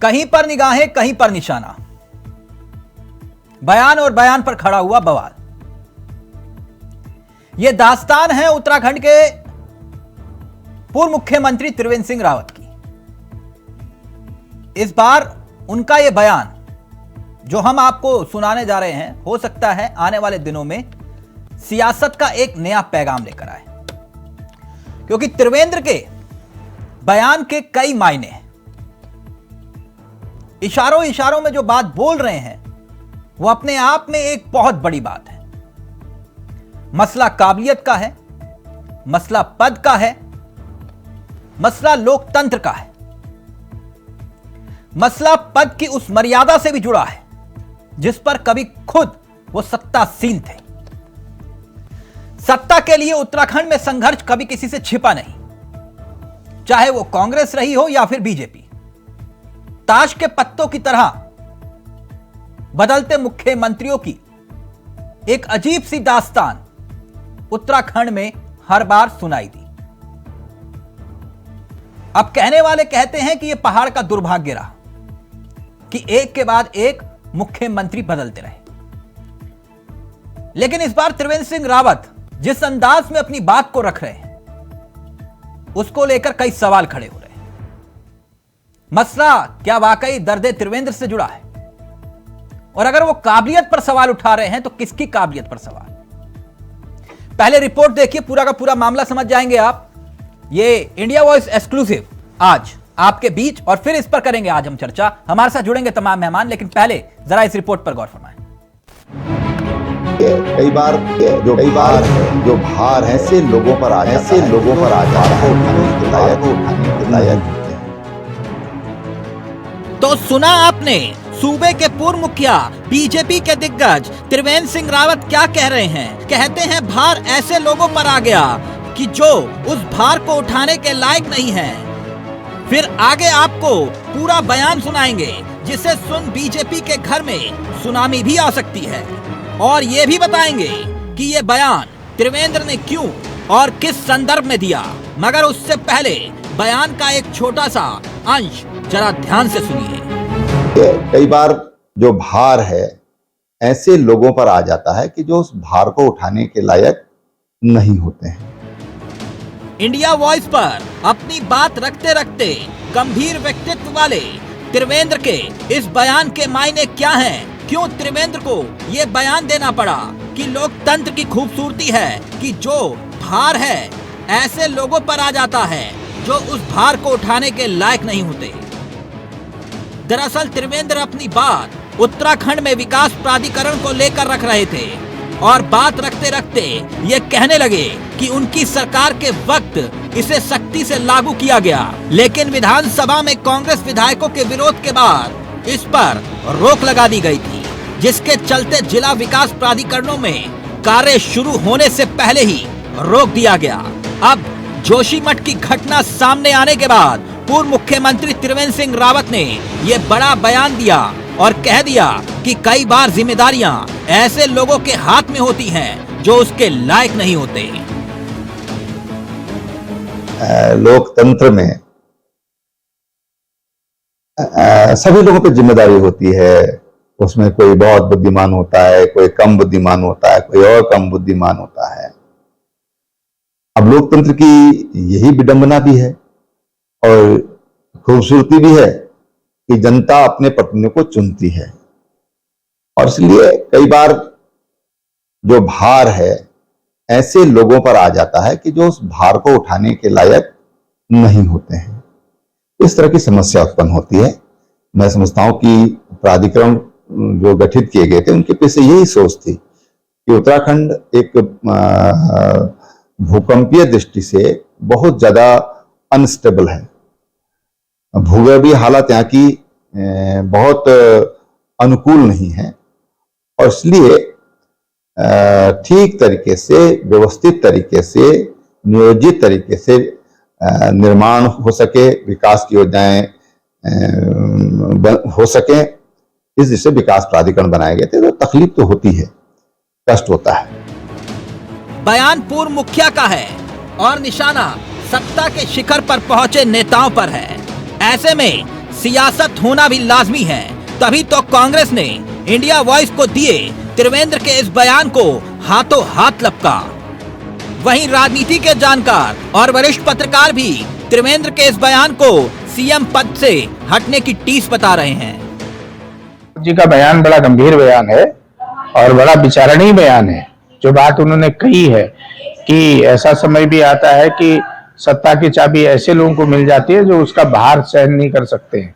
कहीं पर निगाहें, कहीं पर निशाना। बयान और बयान पर खड़ा हुआ बवाल। यह दास्तान है उत्तराखंड के पूर्व मुख्यमंत्री त्रिवेंद्र सिंह रावत की। इस बार उनका यह बयान जो हम आपको सुनाने जा रहे हैं, हो सकता है आने वाले दिनों में सियासत का एक नया पैगाम लेकर आए, क्योंकि त्रिवेंद्र के बयान के कई मायने हैं। इशारों इशारों में जो बात बोल रहे हैं वो अपने आप में एक बहुत बड़ी बात है। मसला काबिलियत का है, मसला पद का है, मसला लोकतंत्र का है, मसला पद की उस मर्यादा से भी जुड़ा है जिस पर कभी खुद वो सत्तासीन थे। सत्ता के लिए उत्तराखंड में संघर्ष कभी किसी से छिपा नहीं, चाहे वो कांग्रेस रही हो या फिर बीजेपी। ताश के पत्तों की तरह बदलते मुख्यमंत्रियों की एक अजीब सी दास्तान उत्तराखंड में हर बार सुनाई दी। अब कहने वाले कहते हैं कि यह पहाड़ का दुर्भाग्य रहा कि एक के बाद एक मुख्यमंत्री बदलते रहे। लेकिन इस बार त्रिवेंद्र सिंह रावत जिस अंदाज में अपनी बात को रख रहे हैं, उसको लेकर कई सवाल खड़े हो रहे हैं। मसला क्या वाकई दर्दे त्रिवेंद्र से जुड़ा है? और अगर वो काबिलियत पर सवाल उठा रहे हैं तो किसकी काबिलियत पर सवाल? पहले रिपोर्ट देखिए, पूरा का पूरा मामला समझ जाएंगे आप। ये इंडिया वॉइस एक्सक्लूसिव आज आपके बीच, और फिर इस पर करेंगे आज हम चर्चा। हमारे साथ जुड़ेंगे तमाम मेहमान, लेकिन पहले जरा इस रिपोर्ट पर गौर फरमाएं। कई बार जो भार है ऐसे लोगों पर आ जाता है, उठाने के लायक। तो सुना आपने सूबे के पूर्व मुखिया बीजेपी के दिग्गज त्रिवेंद्र सिंह रावत क्या कह रहे हैं। कहते हैं भार ऐसे लोगों पर आ गया कि जो उस भार को उठाने के लायक नहीं है। फिर आगे आपको पूरा बयान सुनाएंगे जिसे सुन बीजेपी के घर में सुनामी भी आ सकती है, और ये भी बताएंगे कि ये बयान त्रिवेंद्र ने क्यों और किस संदर्भ में दिया। मगर उससे पहले बयान का एक छोटा सा अंश जरा ध्यान से सुनिए। कई बार जो भार है ऐसे लोगों पर आ जाता है कि जो उस भार को उठाने के लायक नहीं होते हैं। इंडिया वॉइस पर अपनी बात रखते रखते गंभीर व्यक्तित्व वाले त्रिवेंद्र के इस बयान के मायने क्या हैं? क्यों त्रिवेंद्र को ये बयान देना पड़ा कि लोकतंत्र की खूबसूरती है कि जो भार है ऐसे लोगों पर आ जाता है जो उस भार को उठाने के लायक नहीं होते। दरअसल त्रिवेंद्र अपनी बात उत्तराखंड में विकास प्राधिकरण को लेकर रख रहे थे, और बात रखते रखते ये कहने लगे कि उनकी सरकार के वक्त इसे सख्ती से लागू किया गया, लेकिन विधानसभा में कांग्रेस विधायकों के विरोध के बाद इस पर रोक लगा दी गई थी, जिसके चलते जिला विकास प्राधिकरणों में कार्य शुरू होने से पहले ही रोक दिया गया। अब जोशीमठ की घटना सामने आने के बाद पूर्व मुख्यमंत्री त्रिवेंद्र सिंह रावत ने यह बड़ा बयान दिया और कह दिया कि कई बार जिम्मेदारियां ऐसे लोगों के हाथ में होती हैं जो उसके लायक नहीं होते। लोकतंत्र में सभी लोगों पर जिम्मेदारी होती है। उसमें कोई बहुत बुद्धिमान होता है, कोई कम बुद्धिमान होता है, कोई और कम बुद्धिमान होता है। अब लोकतंत्र की यही विडंबना भी है और खूबसूरती भी है कि जनता अपने प्रतिनिधियों को चुनती है, और इसलिए कई बार जो भार है ऐसे लोगों पर आ जाता है कि जो उस भार को उठाने के लायक नहीं होते हैं। इस तरह की समस्या उत्पन्न होती है। मैं समझता हूं कि प्राधिकरण जो गठित किए गए थे उनके पीछे यही सोच थी कि उत्तराखंड एक भूकंपीय दृष्टि से बहुत ज्यादा अनस्टेबल है। भूगर्भीय हालत यहाँ की बहुत अनुकूल नहीं है, और इसलिए ठीक तरीके से, व्यवस्थित तरीके से, नियोजित तरीके से निर्माण हो सके, विकास की योजनाएं हो सके, इस दृष्टि से विकास प्राधिकरण बनाए गए थे। तो तकलीफ तो होती है, कष्ट होता है। बयान पूर्व मुखिया का है और निशाना सत्ता के शिखर पर पहुंचे नेताओं पर है। ऐसे में सियासत होना भी लाजमी है, तभी तो कांग्रेस ने इंडिया वॉइस को दिए त्रिवेंद्र के इस बयान को हाथों हाथ लपका। वहीं राजनीति के जानकार और वरिष्ठ पत्रकार भी त्रिवेंद्र के इस बयान को सीएम पद से हटने की टीस बता रहे हैं। जी का बयान बड़ा गंभीर बयान है और बड़ा विचारणीय बयान है। जो बात उन्होंने कही है कि ऐसा समय भी आता है कि सत्ता की चाबी ऐसे लोगों को मिल जाती है जो उसका भार सहन नहीं कर सकते हैं।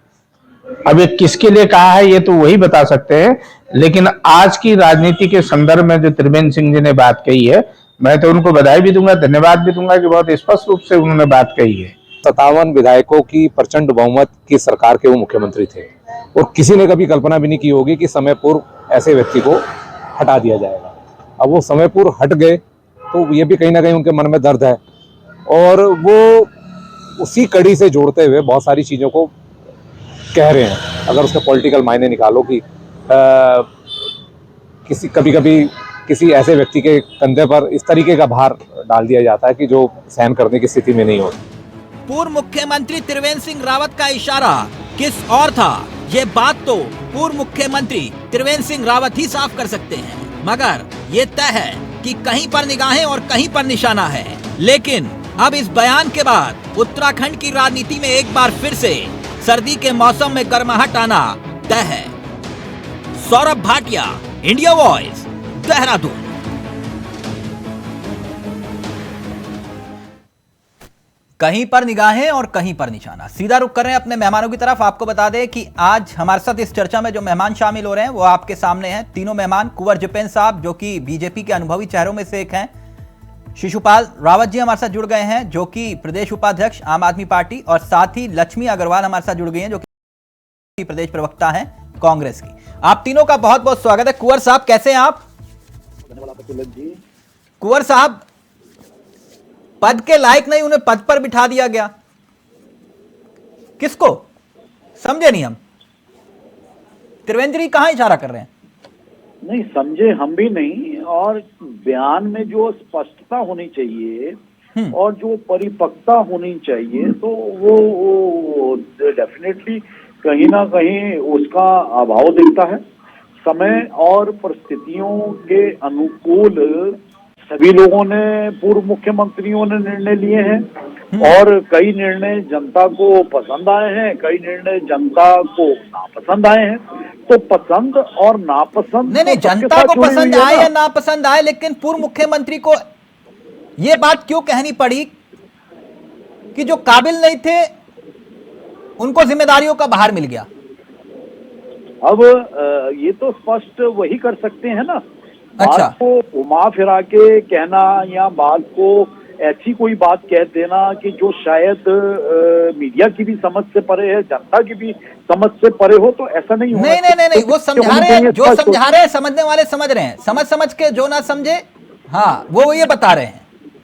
अब ये किसके लिए कहा है ये तो वही बता सकते हैं, लेकिन आज की राजनीति के संदर्भ में जो त्रिवेंद्र सिंह जी ने बात कही है, मैं तो उनको बधाई भी दूंगा, धन्यवाद भी दूंगा कि बहुत स्पष्ट रूप से उन्होंने बात कही है। 57 विधायकों की प्रचंड बहुमत की सरकार के वो मुख्यमंत्री थे और किसी ने कभी कल्पना भी नहीं की होगी कि समय पूर्व ऐसे व्यक्ति को हटा दिया जाएगा। अब वो समय पूर्व हट गए तो ये भी कहीं ना कहीं उनके मन में दर्द है और वो उसी कड़ी से जोड़ते हुए बहुत सारी चीज़ों को कह रहे हैं। अगर उसके पॉलिटिकल मायने निकालो कि कभी किसी ऐसे व्यक्ति के कंधे पर इस तरीके का भार डाल दिया जाता है कि जो सहन करने की स्थिति में नहीं होती। पूर्व मुख्यमंत्री त्रिवेंद्र सिंह रावत का इशारा किस और था, ये बात तो पूर्व मुख्यमंत्री त्रिवेंद्र सिंह रावत ही साफ कर सकते हैं, मगर ये तय है कि कहीं पर निगाहें और कहीं पर निशाना है। लेकिन अब इस बयान के बाद उत्तराखंड की राजनीति में एक बार फिर से सर्दी के मौसम में गर्माहट आना तय है। Saurabh Bhatia, India voice, Dehradun. कहीं पर निगाहें और कहीं पर निशाना। सीधा रुख कर रहे हैं अपने मेहमानों की तरफ। आपको बता दें कि आज हमारे साथ इस चर्चा में जो मेहमान शामिल हो रहे हैं वो आपके सामने हैं। तीनों मेहमान कुंवर जिपेंद्र साहब जो कि बीजेपी के अनुभवी चेहरों में से एक हैं, शिशुपाल रावत जी हमारे साथ जुड़ गए हैं जो कि प्रदेश उपाध्यक्ष आम आदमी पार्टी, और साथ ही लक्ष्मी अग्रवाल हमारे साथ जुड़ गई हैं जो कि प्रदेश प्रवक्ता हैं कांग्रेस की। आप तीनों का बहुत बहुत स्वागत है। कुंवर साहब कैसे हैं आप? कुंवर साहब, पद के लायक नहीं, उन्हें पद पर बिठा दिया गया, किसको समझे नहीं हम? त्रिवेंद्र जी कहां इशारा कर रहे हैं? नहीं समझे हम भी नहीं, और बयान में जो स्पष्टता होनी चाहिए और जो परिपक्वता होनी चाहिए तो वो डेफिनेटली कहीं ना कहीं उसका अभाव दिखता है। समय और परिस्थितियों के अनुकूल सभी लोगों ने, पूर्व मुख्यमंत्रियों ने निर्णय लिए हैं और कई निर्णय जनता को पसंद आए हैं, कई निर्णय जनता को नापसंद आए हैं। तो पसंद और नापसंद नहीं, जनता को पसंद आए या नापसंद आए, लेकिन पूर्व मुख्यमंत्री को यह बात क्यों कहनी पड़ी कि जो काबिल नहीं थे उनको जिम्मेदारियों का बाहर मिल गया? अब ये तो स्पष्ट वही कर सकते हैं ना। अच्छा। बात को घुमा फिरा के कहना या बात को ऐसी कोई बात कह देना कि जो शायद मीडिया की भी समझ से परे है, जनता की भी समझ से परे हो, तो ऐसा नहीं होना। नहीं, वो समझा रहे हैं, जो समझा रहे हैं समझने वाले समझ रहे हैं, समझ के जो ना समझे हाँ वो ये बता रहे हैं।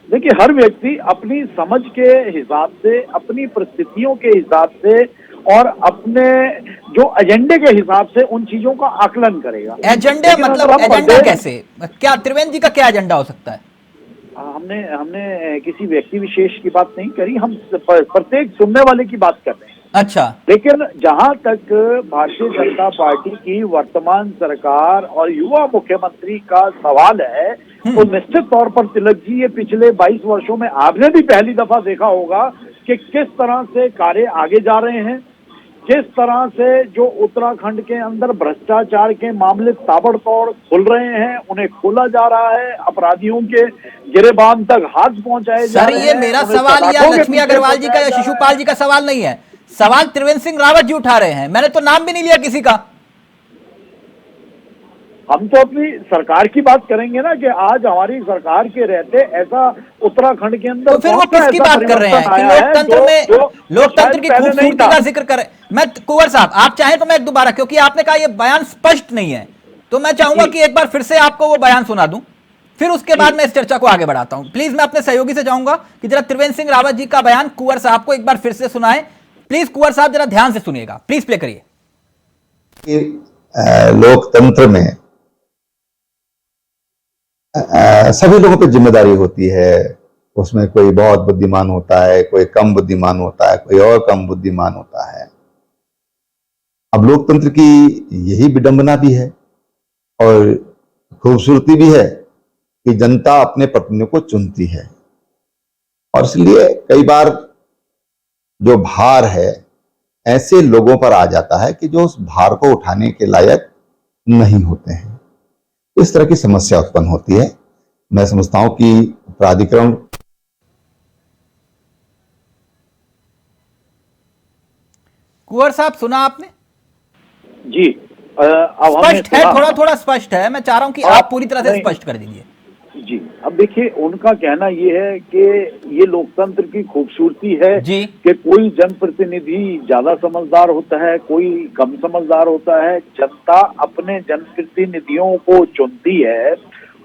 देखिए, हर व्यक्ति अपनी समझ के हिसाब से, अपनी परिस्थितियों के हिसाब से और अपने जो एजेंडे के हिसाब से उन चीजों का आकलन करेगा। एजेंडे मतलब एजेंडा कैसे? क्या त्रिवेंद्र जी का क्या एजेंडा हो सकता है? हमने किसी व्यक्ति विशेष की बात नहीं करी, हम प्रत्येक सुनने वाले की बात कर रहे हैं। अच्छा। लेकिन जहां तक भारतीय जनता पार्टी की वर्तमान सरकार और युवा मुख्यमंत्री का सवाल है, तो निश्चित तौर पर तिलक जी, ये पिछले 22 वर्षों में आपने भी पहली दफा देखा होगा कि किस तरह से कार्य आगे जा रहे हैं, किस तरह से जो उत्तराखंड के अंदर भ्रष्टाचार के मामले ताबड़तोड़ खुल रहे हैं, उन्हें खोला जा रहा है, अपराधियों के गिरेबान तक हाथ पहुंचाए जा रहे हैं। सर, ये मेरा सवाल या लक्ष्मी अग्रवाल जी का या शिशुपाल जी का सवाल नहीं है, सवाल त्रिवेंद्र सिंह रावत जी उठा रहे हैं। मैंने तो नाम भी नहीं लिया किसी का। हम तो अपनी सरकार की बात करेंगे ना कि आज हमारी सरकार के रहते ऐसा उत्तराखंड के अंदर। तो फिर वो किसकी बात कर रहे हैं कि लोकतंत्र में लोकतंत्र की खूबसूरती का जिक्र करें? मैं कुंवर साहब, आप चाहें तो मैं दोबारा, क्योंकि आपने कहा ये बयान स्पष्ट नहीं है, तो मैं चाहूंगा कि एक बार फिर से आपको वो बयान सुना दूं, फिर उसके बाद मैं इस चर्चा को आगे बढ़ाता हूं। प्लीज मैं अपने सहयोगी से चाहूंगा कि जरा त्रिवेंद्र सिंह रावत जी का बयान कुंवर साहब को एक बार फिर से सुनाएं। प्लीज कुंवर साहब जरा ध्यान से सुनिएगा, प्लीज प्ले करिए। लोकतंत्र में सभी लोगों पे जिम्मेदारी होती है। उसमें कोई बहुत बुद्धिमान होता है, कोई कम बुद्धिमान होता है, कोई और कम बुद्धिमान होता है। अब लोकतंत्र की यही विडंबना भी है और खूबसूरती भी है कि जनता अपने प्रतिनिधियों को चुनती है, और इसलिए कई बार जो भार है ऐसे लोगों पर आ जाता है कि जो उस भार को उठाने के लायक नहीं होते हैं। इस तरह की समस्या उत्पन्न होती है। मैं समझता हूं कि प्राधिकरण कुंवर साहब, सुना आपने? जी। अब हमने स्पष्ट है, थोड़ा थोड़ा स्पष्ट है। मैं चाह रहा हूं कि आप पूरी तरह से नहीं। स्पष्ट कर दीजिए। जी, अब देखिए, उनका कहना ये है कि ये लोकतंत्र की खूबसूरती है जी। कि कोई जनप्रतिनिधि ज्यादा समझदार होता है, कोई कम समझदार होता है। जनता अपने जनप्रतिनिधियों को चुनती है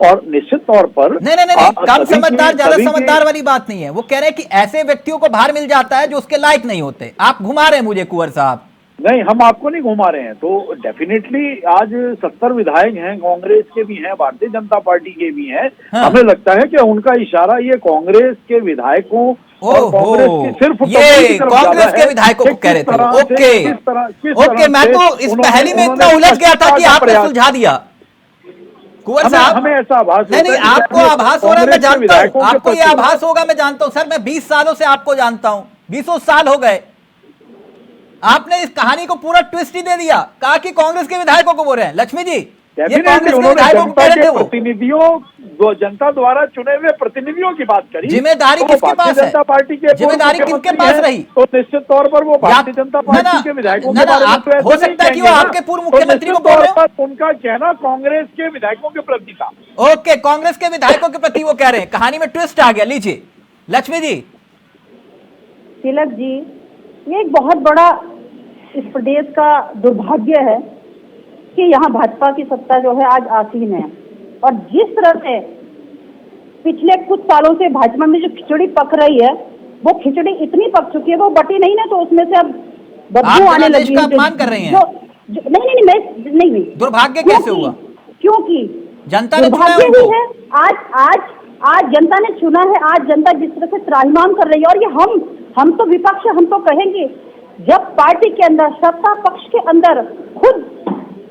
और निश्चित तौर पर नहीं नहीं नहीं, कम सभी समझदार की- ज्यादा सभी की- समझदार वाली बात नहीं है। वो कह रहे हैं कि ऐसे व्यक्तियों को भार मिल जाता है जो उसके लायक नहीं होते। आप घुमा रहे हैं मुझे कुंवर साहब। नहीं, हम आपको नहीं घुमा रहे हैं। तो डेफिनेटली आज 70 विधायक हैं, कांग्रेस के भी हैं, भारतीय जनता पार्टी के भी हैं। हाँ। हमें लगता है कि उनका इशारा ये कांग्रेस के विधायकों और कांग्रेस की सिर्फ ये कांग्रेस के विधायकों को कह रहे थे। ओके, मैं तो इस पहेली में इतना उलझ गया था कि आपने सुलझा दिया कुंवर साहब। हमें ऐसा आभास नहीं नहीं, आपको आभास हो रहा है, मैं जानता हूं। आपको ये आभास होगा, मैं जानता हूं सर। मैं 20 सालों से आपको जानता हूं, 20 साल हो गए। आपने इस कहानी को पूरा ट्विस्ट ही दे दिया, कहा कि कांग्रेस के विधायकों को बोल रहे हैं। लक्ष्मी जी, ये कांग्रेस के विधायकों को कह रहे थे। वो प्रतिनिधियों, जनता द्वारा चुने हुए प्रतिनिधियों की बात करी। जिम्मेदारी किसके पास है? जनता पार्टी के जिम्मेदारी किसके पास रही? तो निश्चित तौर पर वो भारतीय जनता पार्टी के विधायकों के बारे में तो ऐसा हो सकता है कि वो आपके पूर्व मुख्यमंत्री को बोल रहे हो। उनका कहना कांग्रेस के विधायकों के प्रति था। ओके, कांग्रेस के विधायकों के प्रति वो कह रहे हैं। कहानी में ट्विस्ट आ गया। लीजिए लक्ष्मी जी। तिलक जी, ये एक बहुत बड़ा इस प्रदेश का दुर्भाग्य है कि यहाँ भाजपा की सत्ता जो है आज आसीन है, और जिस तरह से पिछले कुछ सालों से भाजपा में जो खिचड़ी पक रही है, वो खिचड़ी इतनी पक चुकी है, वो बटी नहीं ना, तो उसमें से अब बदबू आने लगी है। अपमान कर रहे हैं। नहीं, दुर्भाग्य कैसे हुआ? क्योंकि जनता ने चुना है। आज जनता ने चुना है। आज जनता जिस तरह से त्राहिमाम कर रही है, और ये हम तो विपक्ष, हम तो कहेंगे, जब पार्टी के अंदर, सत्ता पक्ष के अंदर खुद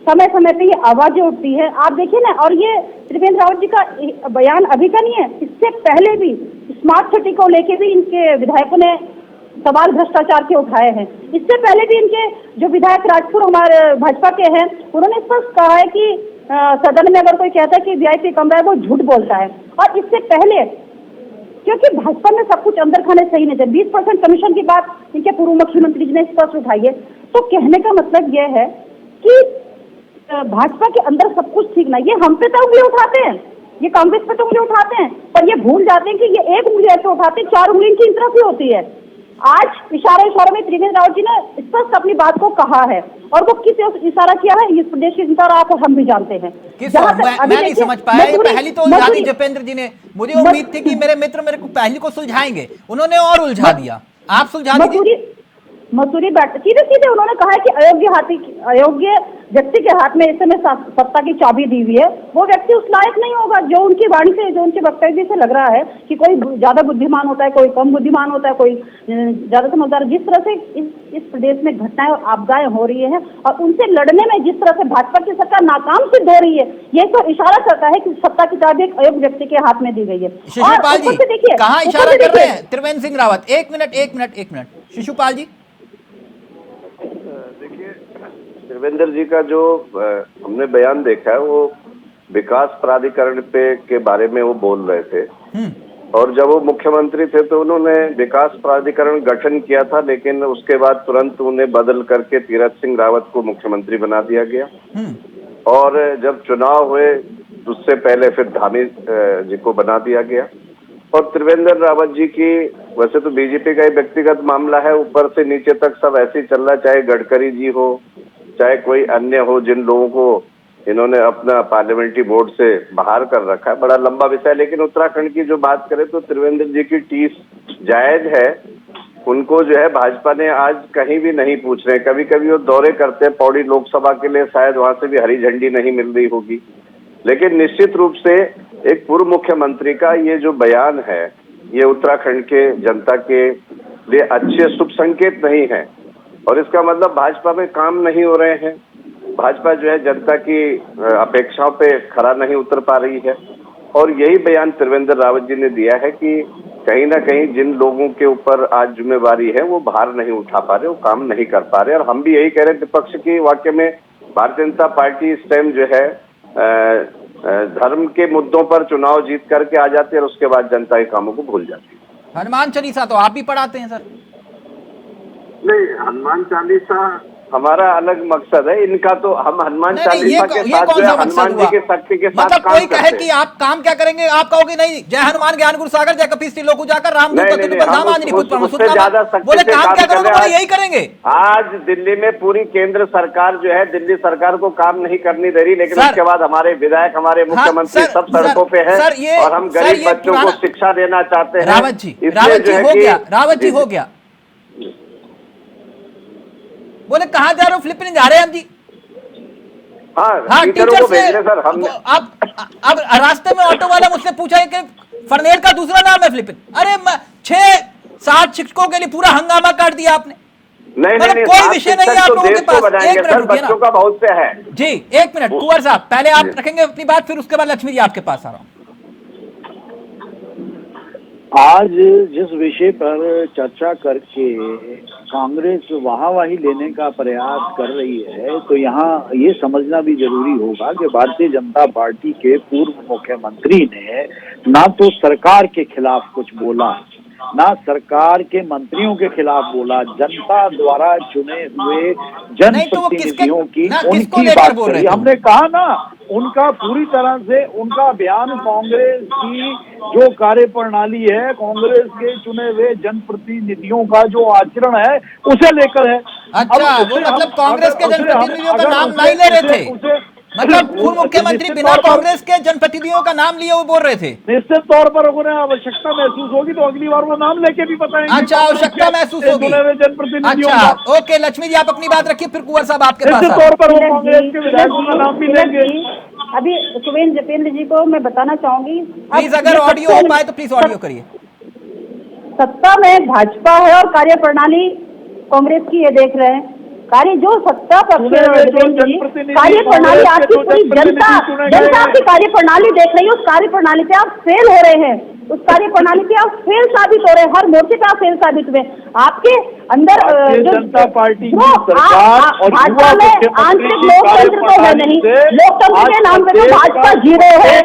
समय समय पे ये आवाजें उठती है। आप देखिए ना, और ये त्रिवेंद्र रावत जी का बयान अभी का नहीं है, इससे पहले भी स्मार्ट सिटी को लेके भी इनके विधायकों ने सवाल भ्रष्टाचार के उठाए हैं। इससे पहले भी इनके जो विधायक राजपुर हमारे भाजपा के हैं, उन्होंने स्पष्ट कहा है कि सदन में अगर कोई कहता है कि वीआईपी कमरा है, वो झूठ बोलता है। और इससे पहले, क्योंकि भाजपा में सब कुछ अंदर खाने सही नहीं थे, 20% कमीशन की बात इनके पूर्व मुख्यमंत्री जी ने स्पष्ट उठाई है। तो कहने का मतलब यह है कि भाजपा के अंदर सब कुछ ठीक ना। ये हम पे तो उंगली उठाते हैं, ये कांग्रेस पे तो उंगली उठाते हैं, पर ये भूल जाते हैं कि ये एक उंगली ऐसे उठाते हैं, 4 उंगली इनकी तरफ ही होती है। आज इशारे में त्रिवेंद्र रावत जी ने स्पष्ट अपनी बात को कहा है, और वो किस इशारा किया है इस प्रदेश की जनता और आप हम भी जानते हैं। मैं नहीं समझ पाया। ये पहली तो उलझा दी जपेंद्र जी ने। मुझे उम्मीद थी कि मेरे मित्र मेरे को पहली को सुलझाएंगे, उन्होंने और उलझा दिया। आप सुलझा दीजिए। मसूरी बैठ सीधे उन्होंने कहा है कि अयोग्य व्यक्ति के हाथ में इस समय सत्ता की चाबी दी हुई है, वो व्यक्ति उस लायक नहीं होगा। जो उनकी वाणी से, जो उनके वक्तव्य से लग रहा है कि कोई ज्यादा बुद्धिमान होता है, कोई कम बुद्धिमान होता है, कोई ज्यादा समझदार। जिस तरह से इस प्रदेश में घटनाएं और आपदाएं हो रही है, और उनसे लड़ने में जिस तरह से भाजपा की सरकार नाकाम सिद्ध हो रही है, ये तो इशारा करता है कि सत्ता की चाबी एक अयोग्य व्यक्ति के हाथ में दी गई है। शिशुपाल जी, कहाँ इशारा कर रहे हैं त्रिवेंद्र सिंह रावत? एक मिनट शिशुपाल जी। त्रिवेंद्र जी का जो हमने बयान देखा है, वो विकास प्राधिकरण के बारे में वो बोल रहे थे। और जब वो मुख्यमंत्री थे तो उन्होंने विकास प्राधिकरण गठन किया था, लेकिन उसके बाद तुरंत उन्हें बदल करके तीरथ सिंह रावत को मुख्यमंत्री बना दिया गया। और जब चुनाव हुए उससे पहले फिर धामी जी को बना दिया गया। और त्रिवेंद्र रावत जी की, वैसे तो बीजेपी का ही व्यक्तिगत मामला है, ऊपर से नीचे तक सब ऐसे ही चल रहा, चाहे गडकरी जी हो, चाहे कोई अन्य हो, जिन लोगों को इन्होंने अपना पार्लियामेंट्री बोर्ड से बाहर कर रखा है। बड़ा लंबा विषय है, लेकिन उत्तराखंड की जो बात करें तो त्रिवेंद्र जी की टीस जायज है। उनको जो है भाजपा ने आज कहीं भी नहीं पूछ रहे। कभी कभी वो दौरे करते हैं पौड़ी लोकसभा के लिए, शायद वहां से भी हरी झंडी नहीं मिल रही होगी, लेकिन निश्चित रूप से एक पूर्व मुख्यमंत्री का ये जो बयान है, ये उत्तराखंड के जनता के लिए अच्छे शुभ संकेत नहीं है। और इसका मतलब भाजपा में काम नहीं हो रहे हैं, भाजपा जो है जनता की अपेक्षाओं पे खरा नहीं उतर पा रही है। और यही बयान त्रिवेंद्र रावत जी ने दिया है कि कहीं ना कहीं जिन लोगों के ऊपर आज जिम्मेवारी है वो भार नहीं उठा पा रहे, वो काम नहीं कर पा रहे। और हम भी यही कह रहे हैं विपक्ष की, वाकई में भारतीय जनता पार्टी इस टाइम जो है धर्म के मुद्दों पर चुनाव जीत करके आ जाती है और उसके बाद जनता के कामों को भूल जाती है। हनुमान चालीसा तो आप भी पढ़ाते हैं सर? नहीं, हनुमान चालीसा हमारा अलग मकसद है, इनका तो हम हनुमान चालीसा के साथ जो है हनुमान जी के शक्ति के साथ मतलब काम कोई कहे करते कि आप काम क्या करेंगे, आप कहोगे नहीं जय हनुमान ज्ञान गुरु सागर जय कपीस लोग जाकर रामदूत उससे ज्यादा बोले काम क्या करोगे, बोले यही करेंगे। आज दिल्ली में पूरी केंद्र सरकार जो है दिल्ली सरकार को काम नहीं करनी दे रही, लेकिन उसके बाद हमारे विधायक, हमारे मुख्यमंत्री सब सड़कों पे है और हम गरीब बच्चों को शिक्षा देना चाहते हैं। रावत जी हो गया, रावत जी हो गया। बोले कहाँ जा रहे हो? फिलिपींस जा रहे हैं हम जी। हाँ, टीचर को भेज रहे सर हम। अब रास्ते में ऑटो वाला मुझसे पूछा है कि फरनेर का दूसरा नाम है फिलिपींस। अरे 6-7 शिक्षकों के लिए पूरा हंगामा काट दिया आपने। नहीं, कोई विषय नहीं है आप लोगों के पास। एक मिनट बच्चों का बहुत से है जी, 1 मिनट कुंवर साहब, पहले आप रखेंगे अपनी बात, फिर उसके बाद लक्ष्मी जी आपके पास आ रहा हूँ। आज जिस विषय पर चर्चा करके कांग्रेस वाहवाही लेने का प्रयास कर रही है, तो यहाँ ये समझना भी जरूरी होगा कि भारतीय जनता पार्टी के पूर्व मुख्यमंत्री ने ना तो सरकार के खिलाफ कुछ बोला, ना सरकार के मंत्रियों के खिलाफ बोला, जनता द्वारा चुने हुए जनप्रतिनिधियों की उनकी बात करी। हमने कहा ना, उनका पूरी तरह से उनका बयान कांग्रेस की जो कार्यप्रणाली है, कांग्रेस के चुने हुए जनप्रतिनिधियों का जो आचरण है उसे लेकर है। अच्छा, वो मतलब कांग्रेस के जनप्रतिनिधियों का नाम नहीं ले रहे थे, मतलब पूर्व मुख्यमंत्री बिना कांग्रेस के जनप्रतिनिधियों का नाम लिए वो बोल रहे थे। निश्चित तौर पर उन्हें आवश्यकता महसूस होगी तो अगली बार वो नाम लेके भी बताएंगे। अच्छा, आवश्यकता महसूस होगी। अच्छा, ओके लक्ष्मी जी आप अपनी बात रखिए, फिर कुंवर साहब आपके पास। निश्चित तौर पर वो कांग्रेस के विधायकों का नाम भी लेंगे। अभी सुवेंद्र जपेंद्र जी को मैं बताना चाहूंगी, प्लीज अगर ऑडियो हो पाए तो प्लीज ऑडियो करिए। सत्ता में भाजपा है और कार्यप्रणाली कांग्रेस की ये देख रहे हैं। कार्य जो सत्ता पक्ष कार्यप्रणाली आपकी पूरी जनता आपकी कार्यप्रणाली देख रही है, उस कार्यप्रणाली पे आप फेल हो रहे हैं, उस कार्यप्रणाली पे आप फेल साबित हो रहे हैं, हर मोर्चे पे आप फेल साबित हुए। आपके अंदर जनता पार्टी की सरकार और भाजपा में आंतरिक लोकतंत्र तो है नहीं, लोकतंत्र के नाम पे तो भाजपा जीरो है।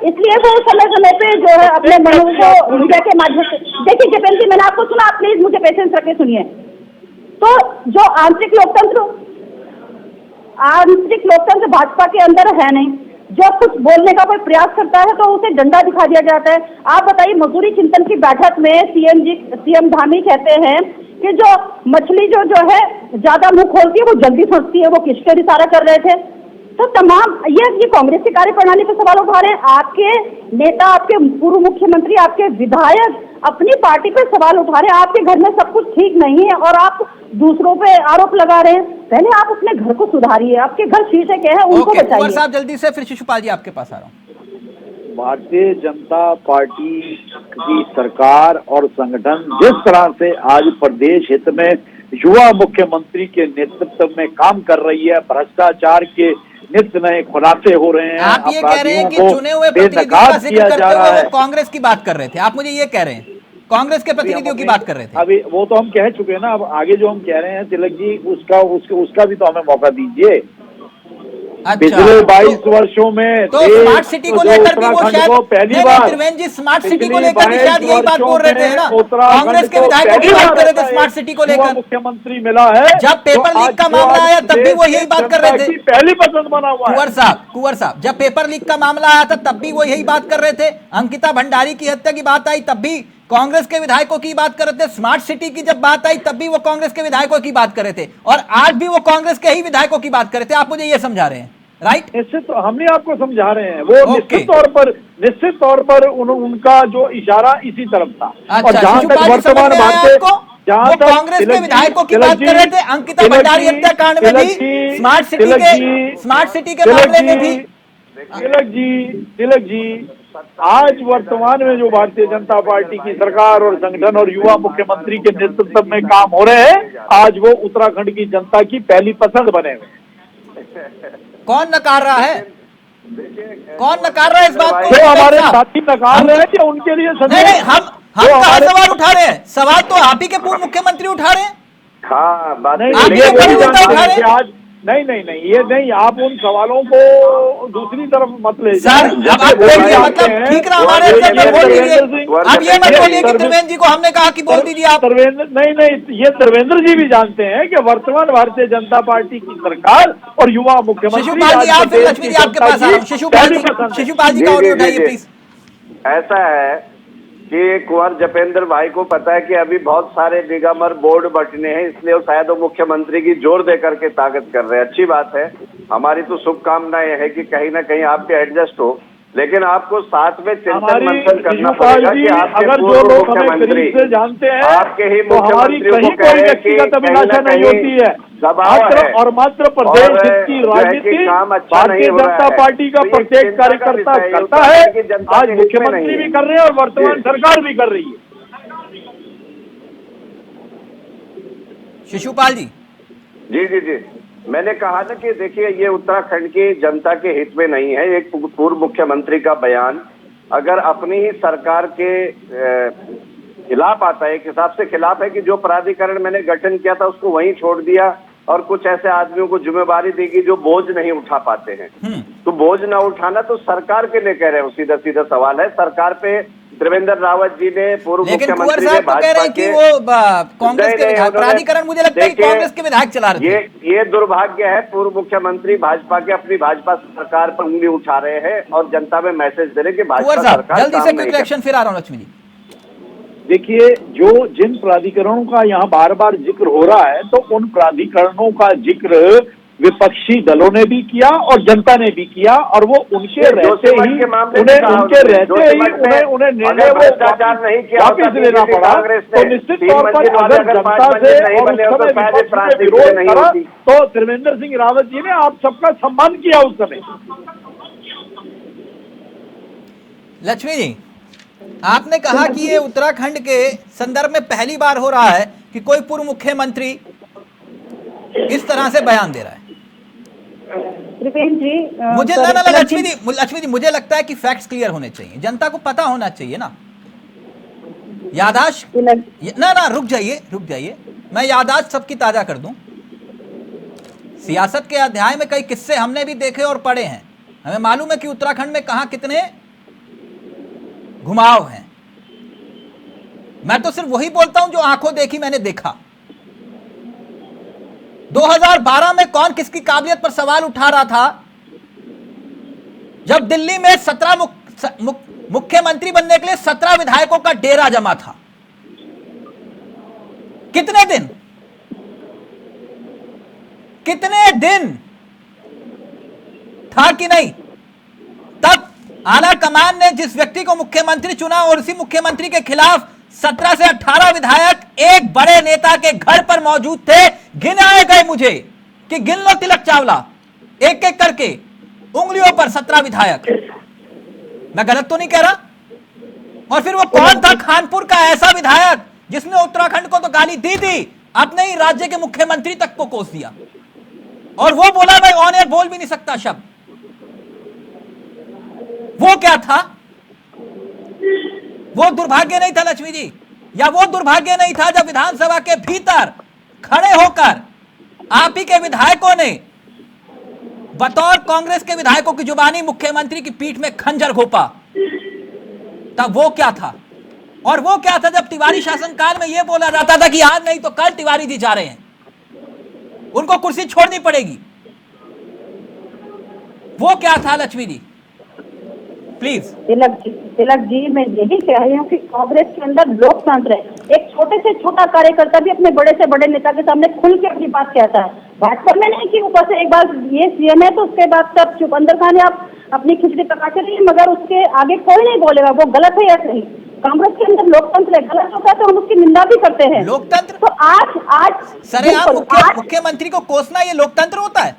इसलिए वो समय समय पे जो है अपने मनों को मीडिया के माध्यम से देखिए। जपेंद्र जी, मैंने आपको सुना, आप प्लीज मुझे पेशेंस रखे सुनिए। तो जो आंतरिक लोकतंत्र भाजपा के अंदर है नहीं, जो कुछ बोलने का कोई प्रयास करता है तो उसे डंडा दिखा दिया जाता है। आप बताइए, मजदूरी चिंतन की बैठक में सीएम धामी कहते हैं कि जो मछली जो है ज्यादा मुंह खोलती है वो जल्दी फंसती है, वो किसके इशारा कर रहे थे। तो तमाम ये कांग्रेस की कार्यप्रणाली पर सवाल उठा रहे हैं। आपके नेता, आपके पूर्व मुख्यमंत्री, आपके विधायक अपनी पार्टी पर सवाल उठा रहे हैं। आपके घर में सब कुछ ठीक नहीं है और आप दूसरों पे आरोप लगा रहे हैं। पहले आप अपने घर को सुधारिए, आपके घर शीशे के हैं उनको बचाइए। कुंवर साहब जल्दी से, फिर शिशुपाल जी आपके पास आ रहा हूँ। भारतीय जनता पार्टी की सरकार और संगठन जिस तरह से आज प्रदेश हित में युवा मुख्यमंत्री के नेतृत्व में काम कर रही है, भ्रष्टाचार के नित्य नए खुलासे हो रहे हैं। आप ये कह रहे हैं कि चुने हुए प्रतिनिधियों का जिक्र करते हुए वो कांग्रेस की बात कर रहे थे, आप मुझे ये कह रहे हैं कांग्रेस के प्रतिनिधियों की बात कर रहे थे। अभी वो तो हम कह चुके हैं ना, अब आगे जो हम कह रहे हैं तिलक जी, उसका भी तो हमें मौका दीजिए। अच्छा, पिछले 22 वर्षों में तो स्मार्ट सिटी को लेकर भी वो शायद पहली बार त्रिवेंद्र जी स्मार्ट सिटी को लेकर भी शायद यही बात बोल रहे थे ना, कांग्रेस के विधायकों की बात कर रहे थे स्मार्ट सिटी को लेकर। मुख्यमंत्री मिला है, जब पेपर लीक का मामला आया तब भी वो यही बात कर रहे थे। पहली पसंद बना हुआ कुंवर साहब, जब पेपर लीक का मामला आया था तब भी वो यही बात कर रहे थे। अंकिता भंडारी की हत्या की बात आई तब भी कांग्रेस के विधायकों की बात कर रहे थे। स्मार्ट सिटी की जब बात आई तब भी वो कांग्रेस के विधायकों की बात कर रहे थे, और आज भी वो कांग्रेस के ही विधायकों की बात कर रहे थे। आप मुझे ये समझा रहे हैं, राइट? निश्चित तो हमने आपको समझा रहे हैं, वो निश्चित तौर पर उनका जो इशारा इसी तरफ था। और जहां तक वर्तमान वो कांग्रेस के विधायकों की बात कर रहे थे, अंकिता भंडारी हत्याकांड में भी, स्मार्ट सिटी के मामले में भी। तिलक जी आज वर्तमान में जो भारतीय जनता पार्टी की सरकार और संगठन और युवा मुख्यमंत्री के नेतृत्व में काम हो रहे हैं, आज वो उत्तराखंड की जनता की पहली पसंद बने हुए। कौन नकार रहा है? कौन नकार रहा है इस बात को? जो हमारे साथी नकार रहे हैं कि उनके लिए नहीं, हम कहाँ सवाल उठा रहे हैं? सवाल तो आप ही के पूर्व मुख्यमंत्री उठा रहे हैं। हाँ, बात नहीं, आप ये बड़ी नेता उठा रहे हैं। आज नहीं, ये नहीं, आप उन सवालों को दूसरी तरफ मत ले सर, अब आप बोलिए, मतलब ठीक ना हमारे अंदर बोल दीजिए। अब ये मत बोलिए कि त्रिवेंद्र जी को हमने कहा कि बोल दीजिए आप। नहीं, ये त्रिवेंद्र जी भी जानते हैं कि वर्तमान भारतीय जनता पार्टी की सरकार और युवा मुख्यमंत्री शिशुपाल जी, आप फिर लक्ष्मी जी आपके पास आ रहा हूं। शिशुपाल जी का ऑडियो उठाइए प्लीज। ऐसा है कि कुंवर जपेंद्र भाई को पता है कि अभी बहुत सारे निगमर बोर्ड बटने हैं, इसलिए वो शायद वो मुख्यमंत्री की जोर दे करके ताकत कर रहे हैं। अच्छी बात है, हमारी तो शुभकामनाएं है कि कहीं ना कहीं आपके एडजस्ट हो, लेकिन आपको साथ में चिंतन मंथन करना पड़ेगा कि आपके अगर जो पूर्व लोग हमें मुख्यमंत्री करीब से जानते हैं आपके ही तो हमारी मुख्यमंत्री कहीं को कह कोई रहे हैं कि व्यक्तिगत अभिलाषा नहीं होती है, मात्र और मात्र प्रदेश हित की राजनीति भारतीय जनता पार्टी का प्रत्येक कार्यकर्ता करता है। आज मुख्यमंत्री भी कर रहे हैं और वर्तमान सरकार भी कर रही है। शिशुपाल जी, जी, मैंने कहा ना कि देखिए, ये उत्तराखंड की जनता के हित में नहीं है। एक पूर्व मुख्यमंत्री का बयान अगर अपनी ही सरकार के खिलाफ आता है, एक हिसाब से खिलाफ है कि जो प्राधिकरण मैंने गठन किया था उसको वहीं छोड़ दिया और कुछ ऐसे आदमियों को जिम्मेवारी देगी जो बोझ नहीं उठा पाते हैं। तो बोझ ना उठाना तो सरकार के लिए कह रहे हो, सीधा सीधा सवाल है सरकार पे। त्रिवेंद्र रावत जी ने पूर्व मुख्यमंत्री ने भाजपा के वो कांग्रेस के विधायक प्राधिकरण, मुझे लगता है कि कांग्रेस के विधायक चला रहे थे। ये दुर्भाग्य है, पूर्व मुख्यमंत्री भाजपा के अपनी भाजपा सरकार पर उंगली उठा रहे हैं और जनता में मैसेज दे रहे कि भाजपा सरकार जल्दी से क्विक रिएक्शन, फिर आ रहा हूं लक्ष्मी जी। देखिए, जो जिन प्राधिकरणों का यहाँ बार बार जिक्र हो रहा है, तो उन प्राधिकरणों का जिक्र विपक्षी दलों ने भी किया और जनता ने भी किया, और वो उनके रहते ही उन्हें निर्णय भ्रष्टाचार नहीं किया वापिस लेना पड़ा। तो निश्चित तौर पर अगर जनता से और उस समय विपक्ष से विरोध करा तो त्रिवेंद्र सिंह रावत जी ने आप सबका सम्मान किया उस समय। लक्ष्मी जी, आपने कहा कि ये उत्तराखंड के संदर्भ में पहली बार हो रहा है कि कोई पूर्व मुख्यमंत्री इस तरह से बयान दे रहा है। त्रिवेंद्र जी, मुझे लक्ष्मी जी मुझे लगता है कि फैक्ट्स क्लियर होने चाहिए, जनता को पता होना चाहिए ना। यादाश्त ना रुक जाइए, मैं यादाश्त सबकी ताजा कर दूं। सियासत के अध्याय में कई किस्से हमने भी देखे और पढ़े हैं। हमें मालूम है कि उत्तराखंड में कहां कितने घुमाव हैं। मैं तो सिर्फ वही बोलता हूं जो आंखों देखी मैंने देखा। 2012 में कौन किसकी काबिलियत पर सवाल उठा रहा था जब दिल्ली में 17 मुख्यमंत्री बनने के लिए 17 विधायकों का डेरा जमा था। कितने दिन था कि नहीं? तब आला कमान ने जिस व्यक्ति को मुख्यमंत्री चुना और उसी मुख्यमंत्री के खिलाफ 17 से 18 विधायक एक बड़े नेता के घर पर मौजूद थे। गिनाए गए मुझे कि गिन लो तिलक चावला, एक एक करके उंगलियों पर 17 विधायक। मैं गलत तो नहीं कह रहा? और फिर वो कौन था खानपुर का ऐसा विधायक जिसने उत्तराखंड को तो गाली दी थी, अपने ही राज्य के मुख्यमंत्री तक को कोस दिया, और वो बोला मैं ऑन एयर बोल भी नहीं सकता शब्द। वो क्या था? वो दुर्भाग्य नहीं था लक्ष्मी जी, या वो दुर्भाग्य नहीं था जब विधानसभा के भीतर खड़े होकर आप ही के विधायकों ने बतौर कांग्रेस के विधायकों की जुबानी मुख्यमंत्री की पीठ में खंजर घोंपा? तब वो क्या था? और वो क्या था जब तिवारी शासनकाल में यह बोला जाता था कि आज नहीं तो कल तिवारी जी जा रहे हैं, उनको कुर्सी छोड़नी पड़ेगी? वो क्या था लक्ष्मी जी? प्लीज। तिलक जी, मैं यही कह रही हूँ कि कांग्रेस के अंदर लोकतंत्र है। एक छोटे से छोटा कार्यकर्ता भी अपने बड़े से बड़े नेता के सामने खुल के अपनी बात कहता है। भाजपा में नहीं कि ऊपर से एक बार ये सीएम है तो उसके बाद सब चुप, अंदर खाने आप अपनी खिचड़ी पका चलिए, मगर उसके आगे कोई नहीं बोलेगा वो गलत है या सही। कांग्रेस के अंदर लोकतंत्र है, गलत होता है तो हम उसकी निंदा भी करते हैं। लोकतंत्र तो आज सरेआम मुख्यमंत्री को कोसना ये लोकतंत्र होता है?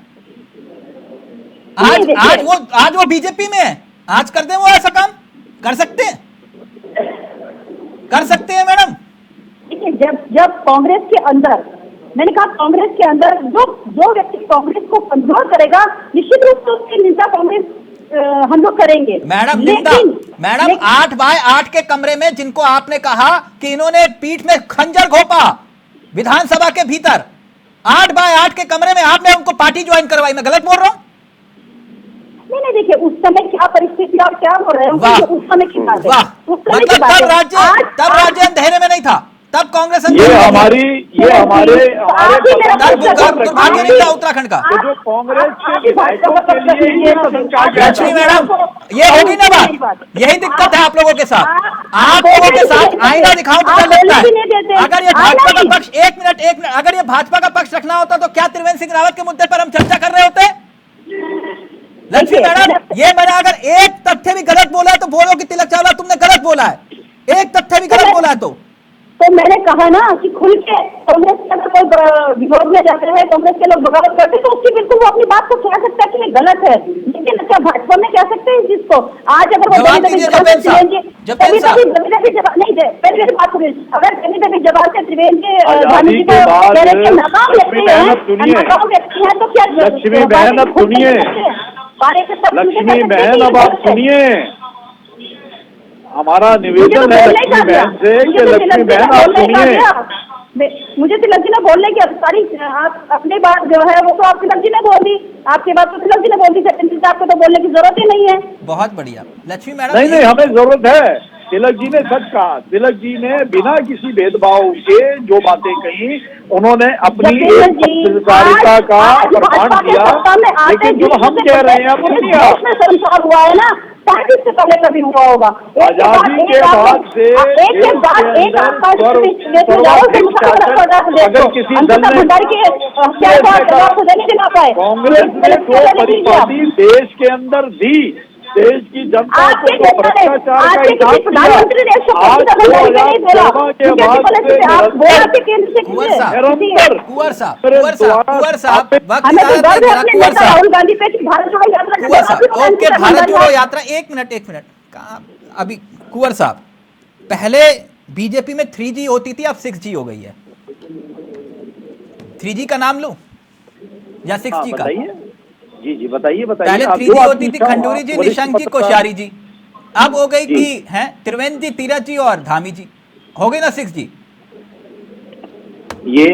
आज वो बीजेपी में है, आज कर दे वो ऐसा काम। कर सकते हैं, कर सकते हैं मैडम। देखिए, जब कांग्रेस के अंदर, मैंने कहा कांग्रेस के अंदर जो व्यक्ति कांग्रेस को कमजोर करेगा, निश्चित रूप से उसकी निंदा कांग्रेस हम लोग करेंगे। मैडम मैडम 8x8 के कमरे में जिनको आपने कहा कि इन्होंने पीठ में खंजर घोंपा विधानसभा के भीतर, 8x8 के कमरे में आपने उनको पार्टी ज्वाइन करवाई, मैं गलत बोल रहा हूं? नहीं, देखिए उस समय क्या परिस्थिति और क्या हो रहे हैं, उस समय की बात है। वाह, मतलब तब राज्य अंधेरे में नहीं था, तब कांग्रेस ये हमारे दुर्भाग्य नहीं था उत्तराखंड का। जो कांग्रेस के विधायकों के लिए ये कदम उठाया गया। लक्ष्मी मैडम, ये होगी ना बात, यही दिक्कत है आप लोगों के साथ। आप लोगों के साथ आईना दिखाओ तो डर लगता है। अगर ये भाजपा का पक्ष, एक मिनट, अगर ये भाजपा का पक्ष रखना होता तो क्या त्रिवेंद्र सिंह रावत के मुद्दे पर हम चर्चा कर रहे होते? लक्ष्मी मैडम, ये मैंने अगर एक तथ्य भी गलत बोला है तो बोलो कि तिलक चावला तुमने गलत बोला है, एक तथ्य भी गलत बोला है तो मैंने कहा ना कि खुल के कांग्रेस के अंदर कोई विरोध में जाते हैं, कांग्रेस के लोग बगावत करते हैं, तो उसकी बिल्कुल वो अपनी बात को कह सकता है कि ये गलत है, लेकिन अच्छा भाजपा में कह सकते हैं इस चीज को। आज अगर वो अगर कभी कभी जवाब से त्रिवेंद्र भानु जी को नाकाम लगते हैं तो क्या? लक्ष्मी बहन अब सुनिए, लक्ष्मी बहन अब आप सुनिए, हमारा निवेदन है लक्ष्मी बहन से कि लक्ष्मी बहन आप सुनिए। मुझे तिलक जी ने बोलने की सारी आप अपनी बात जो है वो तो आप तिलक जी ने बोल दी, आपकी बात तो तिलक जी ने बोल दी, सचिन आपको तो बोलने की जरूरत ही नहीं है। बहुत बढ़िया लक्ष्मी मैडम। नहीं, हमें जरूरत है। तिलक जी ने सच कहा, तिलक जी ने बिना किसी भेदभाव के जो बातें कही, उन्होंने अपनी एक पत्रकारिता का प्रमाण किया। लेकिन जो हम कह रहे हैं अब संसार हुआ है ना, 35 से पहले कभी हुआ होगा। आजादी के बाद से अगर किसी दल ने कांग्रेस ने जो परिपाटी देश के अंदर दी, देश की जनता को भ्रष्टाचार का इतिहास प्रधानमंत्री ने राहुल गांधी पे भारत जोड़ो यात्रा। ओके, भारत जोड़ो यात्रा, एक मिनट अभी कुंवर साहब, पहले बीजेपी में 3G होती थी, अब 6G हो गई है। 3G का नाम लो या 6G का? जी बताइए। पहले 3G होती थी, खंडूरी जी, निशंक जी, कोश्यारी जी, अब हो गई थी हैं त्रिवेंद्र जी, तीरथ जी और धामी जी, हो गई ना 6G। ये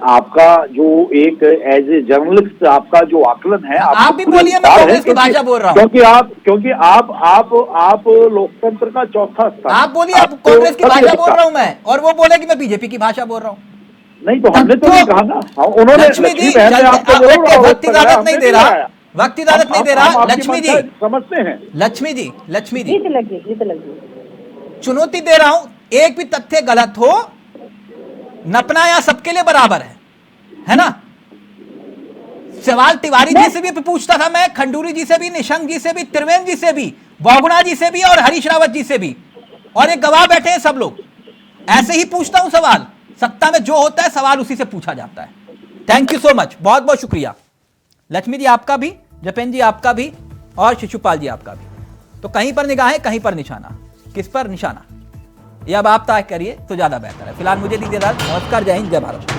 आपका जो एक एज ए जर्नलिस्ट आपका जो आकलन है, आप भी बोलिए, मैं कांग्रेस की भाषा बोल रहा हूँ। क्योंकि आप लोकतंत्र का चौथा स्थान। आप बोलिए, आप कांग्रेस की भाषा बोल रहा हूँ मैं, और वो बोले कि मैं बीजेपी की भाषा बोल रहा हूँ। नहीं तो हमने तो नहीं कहा ना, उन्होंने लक्ष्मी जी वक्त इजाजत नहीं दे रहा, वक्त इजाजत नहीं दे रहा। लक्ष्मी जी समझते हैं, लक्ष्मी जी जी चुनौती दे रहा हूं, एक भी तथ्य गलत हो, नपना या सबके लिए बराबर है ना? सवाल तिवारी जी से भी पूछता था मैं, खंडूरी जी से भी, निशंक जी से भी, त्रिवेंद्र जी से भी, बहुगुणा जी से भी और हरीश रावत जी से भी, और एक गवाह बैठे हैं सब लोग। ऐसे ही पूछता हूं सवाल, सत्ता में जो होता है सवाल उसी से पूछा जाता है। थैंक यू सो मच, बहुत बहुत शुक्रिया। लक्ष्मी जी आपका भी, जपेन जी आपका भी, और शिशुपाल जी आपका भी। तो कहीं पर निगाहें, कहीं पर निशाना, किस पर निशाना ये अब आप तय करिए तो ज्यादा बेहतर है। फिलहाल मुझे दीजिए इजाजत। नमस्कार, जय हिंद, जय भारत।